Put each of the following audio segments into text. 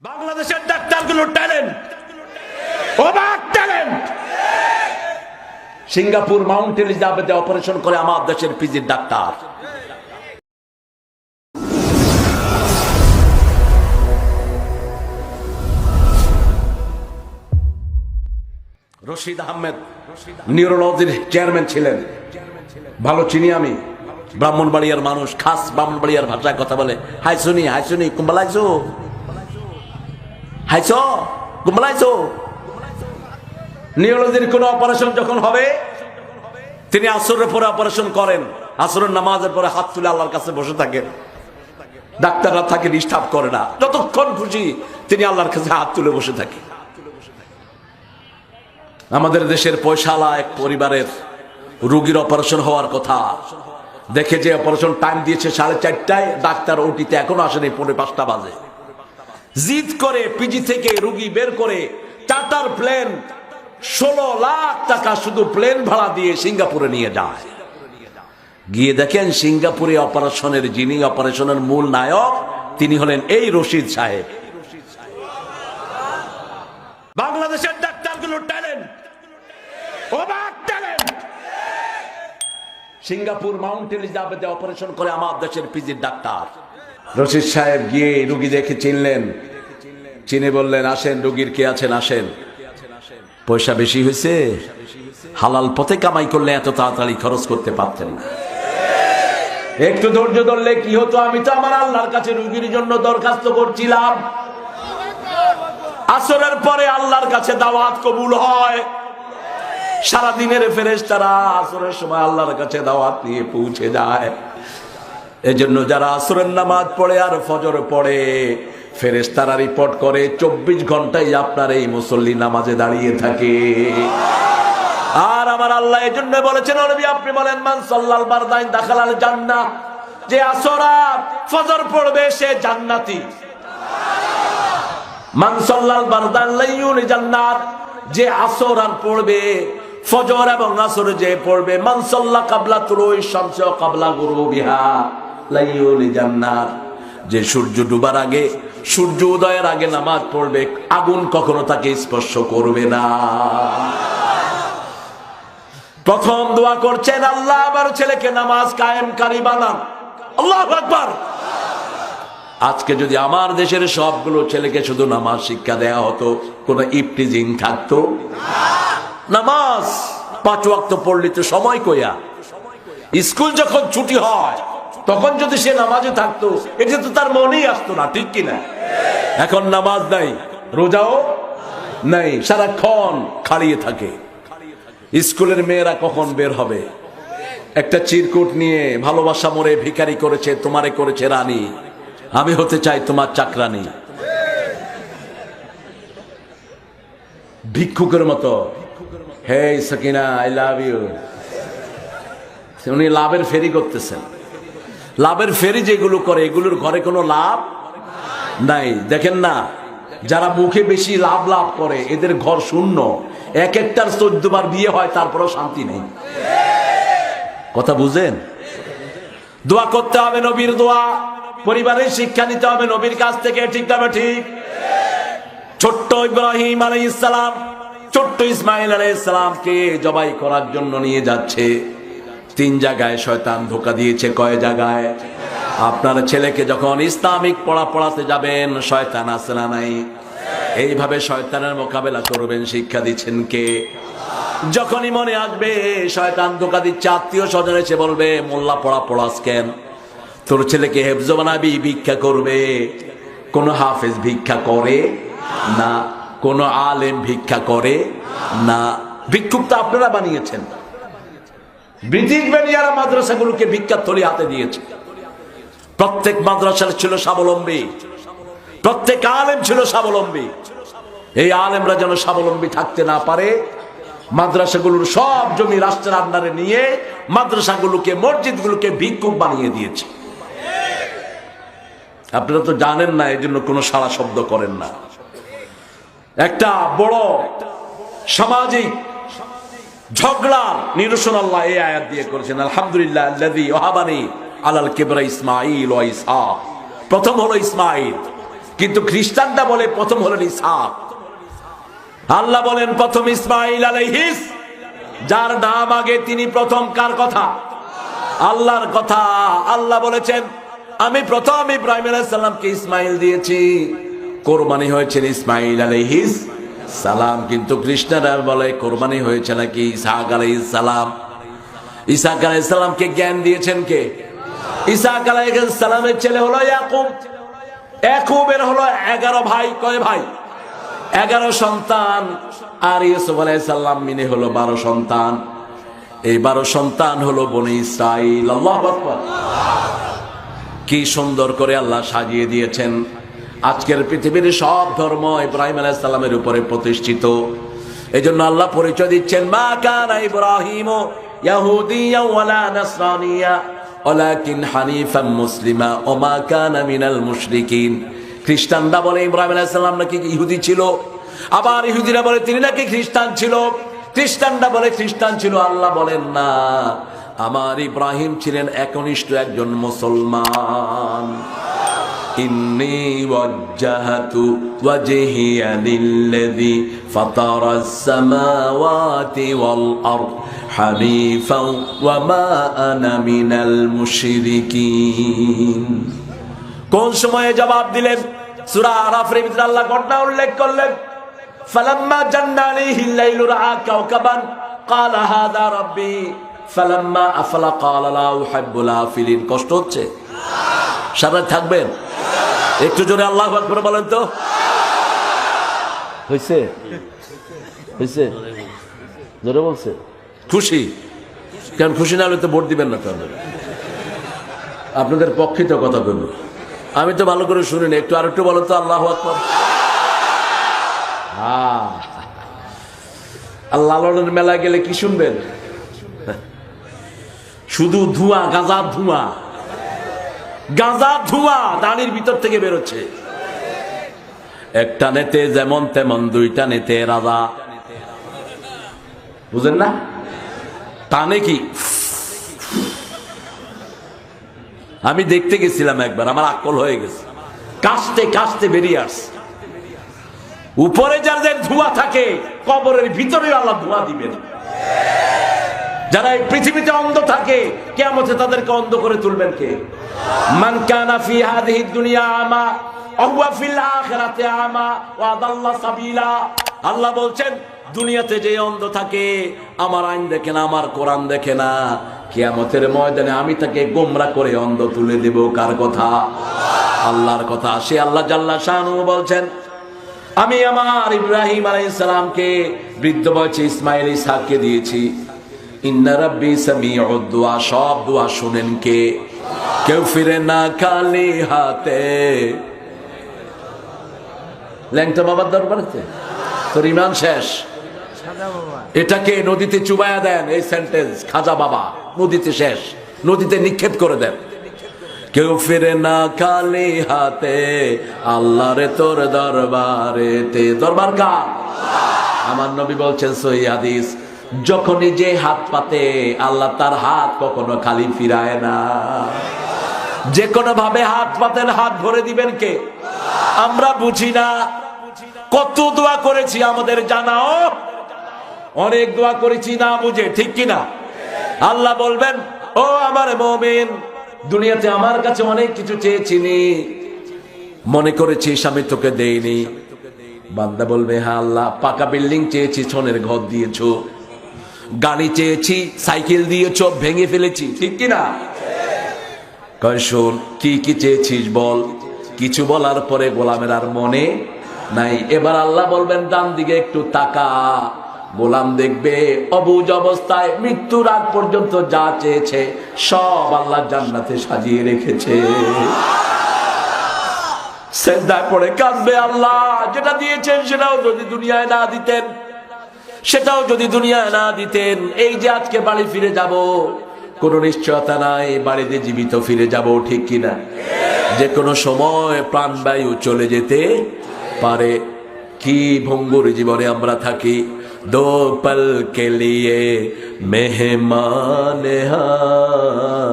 বাংলাদেশের ডাক্তারগুলোর ট্যালেন্ট, অবাক talent. Singapore Mount এলিজাবেথে operation করে আমার দেশের পিজির ডাক্তার। রশিদ আহমেদ নিউরোলজির চেয়ারম্যান ছিলেন, ভালো চিনি আমি। ব্রাহ্মণবাড়িয়ার মানুষ, খাস ব্রাহ্মণবাড়িয়ার ভাষায় কথা বলে। হাইসুনি হাইসুনি কুম্বালাইছো, হাইছো কুম্বালাইছো। নিউরোলজির কোন অপারেশন যখন হবে, তিনি আসরের পরে অপারেশন করেন। আসরের নামাজের পরে হাত তুলে আল্লাহর কাছে বসে থাকেন। ডাক্তাররা তাকে ডিস্টার্ব করে না, যতক্ষণ খুশি তিনি আল্লাহর কাছে হাত তুলে বসে থাকে। আমাদের দেশের পয়সাওয়ালা এক পরিবারের রোগীর অপারেশন হওয়ার কথা দেখে যে অপারেশন টাইম দিয়েছে 4:30টায়, ডাক্তার ওটিতে এখনো আসেনি, 4:45 বাজে। জিদ করে পিজি থেকে রোগী বের করে চার্টার প্লেন 16 লাখ টাকা শুধু প্লেন ভাড়া দিয়ে সিঙ্গাপুরে নিয়ে যায়। গিয়ে দেখেন সিঙ্গাপুরে অপারেশনের যিনি অপারেশনের মূল নায়ক, তিনি হলেন এই রশিদ সাহেব। বাংলাদেশের ডাক্তারগুলোর ট্যালেন্ট, অবাক ট্যালেন্ট। সিঙ্গাপুর মাউন্ট এলিজাবেথে অপারেশন করে আমার দেশের পিজির ডাক্তার। রশিদ সাহেব গিয়ে রোগী দেখে চিনলেন, চিনে বললেন, আসেন রোগীর কে আছেন, আসেন। পয়সা বেশি হয়েছে, হালাল পথে কামাই করলে এত তাড়াতাড়ি খরচ করতে পারতেন না। একটু ধৈর্য ধরলে কি হতো, আমি তো আমার আল্লাহর কাছে রোগীর জন্য দরখাস্ত করছিলাম। আসরের পরে আল্লাহর কাছে দাওয়াত কবুল হয়। সারাদিনের ফেরেশতারা আসরের সময় আল্লাহর কাছে দাওয়াত নিয়ে পৌঁছে যায়। এজন্য যারা আসরের নামাজ পড়ে আর ফজর পড়ে, ফেরেশতারা রিপোর্ট করে 24 ঘন্টাই আপনার এই মুসল্লি নামাজে দাঁড়িয়ে থাকে। আর আমার আল্লাহ এজন্য বলেছেন, নবী আপনি বলেন, মান সাল্লাল বারদাইন দাখালাল জান্নাহ, যে আসর আর ফজর পড়বে সে জান্নাতি। মান সাল্লাল বারদান লাইয়ুল জান্নাত, যে আসর আর পড়বে, ফজর এবং আসর যে পড়বে, মান সাল্লা কাবলা তুলুই শামস ওয়া কাবলা গুরুবিহা লাইয়ুল জান্নাত, যে সূর্য ডুবার আগে, সূর্য উদয়ের আগে নামাজ পড়বে, আগুন কখনো তাকে স্পর্শ করবে না। প্রথম দোয়া করছেন, আল্লাহ আমার ছেলেকে নামাজ কায়েমকারী বানান। আল্লাহু আকবার। আজকে যদি আমার দেশের সবগুলো ছেলেকে শুধু নামাজ শিক্ষা দেয়া হতো, কোন ইফতিজিং থাকতো? নামাজ 5 ওয়াক্ত পড়লি তো সময় কইয়া। স্কুল যখন ছুটি হয় তখন যদি সে নামাজে থাকতো, এটা তো তার মনেই আসতো না, ঠিক কিনা? এখন নামাজ নাই, রোজাও নাই, সারাক্ষণ খালিয়ে থাকে। স্কুলের মেয়েরা কখন বের হবে? একটা চিরকুট নিয়ে, ভালোবাসা মোরে ভিখারি করেছে, তোমারে করেছে রানী, আমি হতে চাই তোমার চাকরানি। ভিক্ষুকের মতো, হে সকিনা আই লাভ ইউ। উনি লাভের ফেরি করতেছেন। লাভের ফেরি যেগুলো করে, এগুলোর ঘরে কোনো লাভ নাই। দেখেন না, যারা মুখে বেশি লাভ লাভ করে, এদের ঘর শূন্য। এক একটার 14 বার বিয়ে হয়, তারপরেও শান্তি নেই। কথা বুঝেন? দোয়া করতে হবে নবীর দোয়া, পরিবারের শিক্ষা নিতে হবে নবীর কাছ থেকে, ঠিক তবে ঠিক। ছোট্ট ইব্রাহিম আলাইহিস সালাম ছোট্ট ইসমাইল আলাইহিস সালামকে জবাই করার জন্য নিয়ে যাচ্ছে। 3 জায়গায় শয়তান ধোঁকা দিয়েছে। কয় জায়গায়? আপনার ছেলেকে যখন ইসলামিক পড়াতে যাবেন, শয়তান আছে না নাই? এইভাবে শয়তানের মোকাবেলা করবেন, শিক্ষা দিচ্ছেন কে? যখনই মনে আসবে শয়তান ধোঁকা দিচ্ছে, আত্মীয় স্বজন এসে বলবে, মোল্লা পড়াস কেন? তোর ছেলেকে হেফজ বানাবি, ভিক্ষা করবে। কোন হাফেজ ভিক্ষা করে না, কোন আলেম ভিক্ষা করে না। ভিক্ষুক তো আপনারা বানিয়েছেন। ব্রিটিশ বানিয়ারা মাদ্রাসাগুলোকে ভিক্ষার থলি হাতে দিয়েছে। প্রত্যেক মাদ্রাসার ছিল স্বাবলম্বী, প্রত্যেক আলেম ছিল স্বাবলম্বী। এই আলেমরা যেন স্বাবলম্বী থাকতে না পারে, মাদ্রাসাগুলোর সব জমি রাষ্ট্রের আন্ডারে নিয়ে মাদ্রাসাগুলোকে, মসজিদগুলোকে ভিক্ষুক বানিয়ে দিয়েছে। আপনারা তো জানেন না, এই জন্য কোনো সারা শব্দ করেন না। একটা বড় সামাজিক ঝগড়ার নিরসন আল্লাহ এই আয়াত দিয়ে করেছেন। আলহামদুলিল্লাহ আল্লাযী ওয়াহাবানি আলাল কিবরা ইসমাঈল ওয়া ইসহাক। প্রথম হলো ইসমাঈল, কিন্তু খ্রিস্টানরা বলে প্রথম হলেন ইসহাক। আল্লাহ বলেন প্রথম ইসমাঈল আলাইহিস, যার নাম আগে তিনি প্রথম। কার কথা? আল্লাহর কথা। আল্লাহ বলেছেন আমি প্রথম ইব্রাহিম আলাইহিস সালামকে ইসমাঈল দিয়েছি, কোরবানি হয়েছেন ইসমাঈল আলাইহিস সালাম। কিন্তু খ্রিস্টানরা বলে কোরবানি হয়েছে নাকি ইসহাক আলাইহিস সালাম। ইসহাক আলাইহিস সালামকে জ্ঞান দিয়েছেন কে? ইসহাক আলাইহিস সালামের ছেলে হলো ইয়াকুব। ইয়াকুবের হলো 11 ভাই। কয় ভাই? 11 সন্তান। আর ইউসুফ আলাইহিস সালাম মিলে হলো 12 সন্তান। এই 12 সন্তান হলো বনি ইসরাইল। আল্লাহু আকবার। কি সুন্দর করে আল্লাহ সাজিয়ে দিয়েছেন। আজকের পৃথিবীর সব ধর্ম ইব্রাহিম আলাইহিস সালামের উপরে প্রতিষ্ঠিত। এজন্য আল্লাহ পরিচয় দিচ্ছেন মা কানা ইব্রাহিম ইয়াহুদিয়া ওয়ালা নাসরানিয়া ওয়ালাকিন হানিফাম মুসলিমা ওয়া মা কানা মিনাল মুশরিকিন। খ্রিস্টানরা বলে ইব্রাহিম আলাইহিস সালাম নাকি ইহুদি ছিল, আবার ইহুদিরা বলে তিনি নাকি খ্রিস্টান ছিল। খ্রিস্টানরা বলে খ্রিস্টান ছিল। আল্লাহ বলেন না, আমার ইব্রাহিম ছিলেন একনিষ্ঠ একজন মুসলমান। ইন্নী ওয়াজ্জাহতু ওয়াজহিয়া লিল্লাযী ফাতারাস সামাওয়াতি ওয়াল আরদ হানিফাও ওয়া মা আনা মিনাল মুশরিকিন। কোন সময়ে জবাব দিলেন? সূরা আরাফের ভিতরে আল্লাহ ঘটনা উল্লেখ করলেন ফালাম্মা জান্না আলাইহিল লাইলু রাআ কাওকাবান ক্বালা হাযা রাব্বি ফালাম্মা আফলা ক্বালা লা উহিব্বুল আফিলিন। কষ্ট হচ্ছে? সারা থাকবেন? একটু জোরে আল্লাহু আকবার বলেন তো। হইছে? হইছে? জোরে বলছে? খুশি? কেন খুশি না হলে তো ভোট দিবেন না কেন? আপনাদের পক্ষে তো কথা বলব। আমি তো ভালো করে শুনিনি, একটু আরেকটু বলেন তো আল্লাহু আকবার। আল্লাহর মেলা গেলে কি শুনবেন? শুধু ধোঁয়া, গাঁজা ধোঁয়া, গাঁজা ধোঁয়া দাড়ির ভিতর থেকে বেরোচ্ছে। একটা নেতে যেমন তেমন, দুইটা নেতে রাজা। বুঝেন না? টানে কি? আমি দেখতে গেছিলাম একবার, আমার আকল হয়ে গেছে। কাশতে কাশতে বেরিয়ে আসছে। উপরে যাদের ধোঁয়া থাকে কবরের ভিতরে আল্লাহ ধোঁয়া দিবেন। যারা এই পৃথিবীতে অন্ধ থাকে কিয়ামতে তাদেরকে অন্ধ করে তুলবেন কে? মান কানা ফি হাযিহি দুনিয়া আমা ওয়া হুয়া ফিল আখিরাতি আমা ওয়া আদাল্লা সাবিলা। আল্লাহ বলছেন দুনিয়াতে যে অন্ধ থাকে, আমার আইন দেখে না, আমার কোরআন দেখে না, কিয়ামতের ময়দানে আমি তাকে গোমরা করে অন্ধ তুলে দেব। কার কথা? আল্লাহর কথা। সে আল্লাহ জাল্লা শানু বলছেন আমি আমার ইব্রাহিম আলাইহিস সালামকে বৃদ্ধ বয়সে ইসমাঈল ইসহাককে দিয়েছি। ইন্না রাব্বি সামিউদ দুআ। সব দোয়া শুনেন কে? কেউ ফিরে না খালি হাতে। ল্যাংটা বাবার দরবারেতে তোর ইমান শেষ। এটাকে নদীতে চুবায়া দেন, এই সেন্টেন্স খাজা বাবা নদীতে শেষ, নদীতে নিক্ষেপ করে দেন। কেউ ফিরে না খালি হাতে আল্লাহরে তোর দরবারেতে। দরবার কার? আমার নবী বলছেন সহিহ হাদিস, যখনই যে হাত পাতে আল্লাহ তার হাত কখনো খালি ফিরায় না। যে কোনো ভাবে হাত পাতেন, হাত ভরে দিবেন কে? আমরা বুঝি না। কত দোয়া করেছি আমাদের জানাও, অনেক দোয়া করেছি না বুঝে, ঠিক কিনা? আল্লাহ বলবেন ও আমার মুমিন, দুনিয়াতে আমার কাছে অনেক কিছু চেয়েছিনি, মনে করেছিস আমি তোকে দেইনি। বান্দা বলবে হ্যাঁ আল্লাহ, পাকা বিল্ডিং চেয়েছি, ছনের ঘর দিয়েছো। গাড়ি চেয়েছি, সাইকেল দিয়েছো, ভেঙে ফেলেছি, ঠিক কিনা? কয় শোন কি কি চেয়েছিস বল। কিছু বলার পরে গোলামের আর মনে নাই। এবার আল্লাহ বলবেন ডান দিকে একটু তাকা। গোলাম দেখবে অবুঝ অবস্থায় মৃত্যুর আগ পর্যন্ত যা চেয়েছে সব আল্লাহ জান্নাতে সাজিয়ে রেখেছে। সিজদায় পড়ে কাঁদবে, আল্লাহ যেটা দিয়েছেন সেটাও যদি দুনিয়ায় না দিতেন, সেটাও যদি দুনিয়ায় না দিতেন। এই যে আজকে বাড়ি ফিরে যাব, কোন নিশ্চয়তা নাই বাড়িতে জীবিত ফিরে যাব, ঠিক কিনা? যে কোনো সময় প্রাণবায়ু চলে যেতে পারে। কি ভঙ্গুর জীবনে আমরা থাকি। दो पल के लिए मेहमान हाँ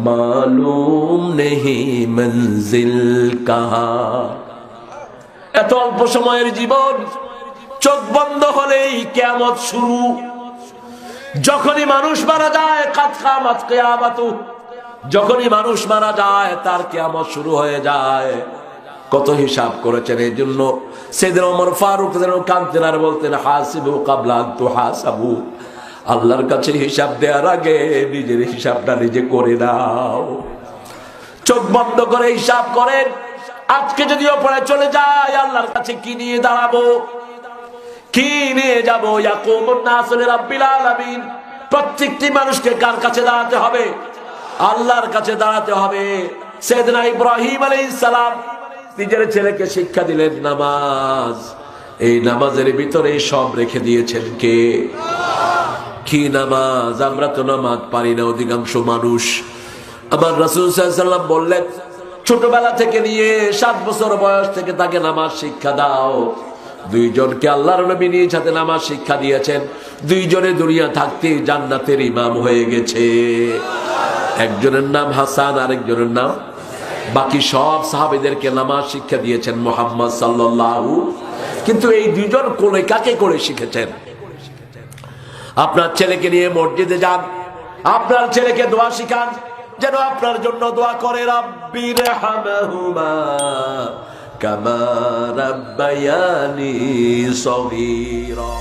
मालूम नहीं मंजिल कहाँ। এত অল্প সময়ের জীবন, চোখ বন্ধ হলেই কিয়ামত শুরু। যখনই মানুষ মারা যায় কাদ কামাত কিয়ামাতু, যখনই মানুষ মারা যায় তার কিয়ামত শুরু হয়ে যায়। কত হিসাব করেছেন। এই জন্য সাইয়েদনা ওমর ফারুক কাঁদতেন আর বলতেন, হাসিবু কাবলা আন তুহাসাবু, আল্লাহর কাছে হিসাব দেওয়ার আগে নিজের হিসাবটা নিজে করে নাও। চোখ বন্ধ করে হিসাব করেন, আজকে যদি ওপরে চলে যায় আল্লাহর কাছে কি নিয়ে দাঁড়াবো, কি নিয়ে যাবো। ইয়াকুমুন নাসু লিরাব্বিল আলামিন, প্রত্যেকটি মানুষকে কার কাছে দাঁড়াতে হবে? আল্লাহর কাছে দাঁড়াতে হবে। সাইয়েদনা ইব্রাহিম আলাইহিস সালাম নিজের ছেলেকে শিক্ষা দিলেন নামাজ। এই নামাজের ভিতরে সব রেখে দিয়েছেন কে? কি নামাজ? আমরা তো নামাজ পারি না অধিকাংশ মানুষ। আমার রাসূল সাল্লাল্লাহু আলাইহি ওয়াসাল্লাম বললেন, ছোটবেলা থেকে নিয়ে 7 বছর বয়স থেকে তাকে নামাজ শিক্ষা দাও। দুইজনকে আল্লাহর নবী নিজ হাতে নামাজ শিক্ষা দিয়েছেন। দুইজনে দুনিয়া থাকতে জান্নাতের ইমাম হয়ে গেছে। একজনের নাম হাসান, আরেকজনের নাম, বাকি সব সাহাবীদেরকে নামাজ শিক্ষা দিয়েছেন মুহাম্মদ সাল্লাল্লাহু। কিন্তু এই দুইজন কোলে কাকে করে শিখেছেন? আপনার ছেলেকে নিয়ে মসজিদে যান, আপনার ছেলেকে দোয়া শিখান, যেন আপনার জন্য দোয়া করে, রাব্বিরহামহুমা কামা রাব্বায়ানি সগীরা।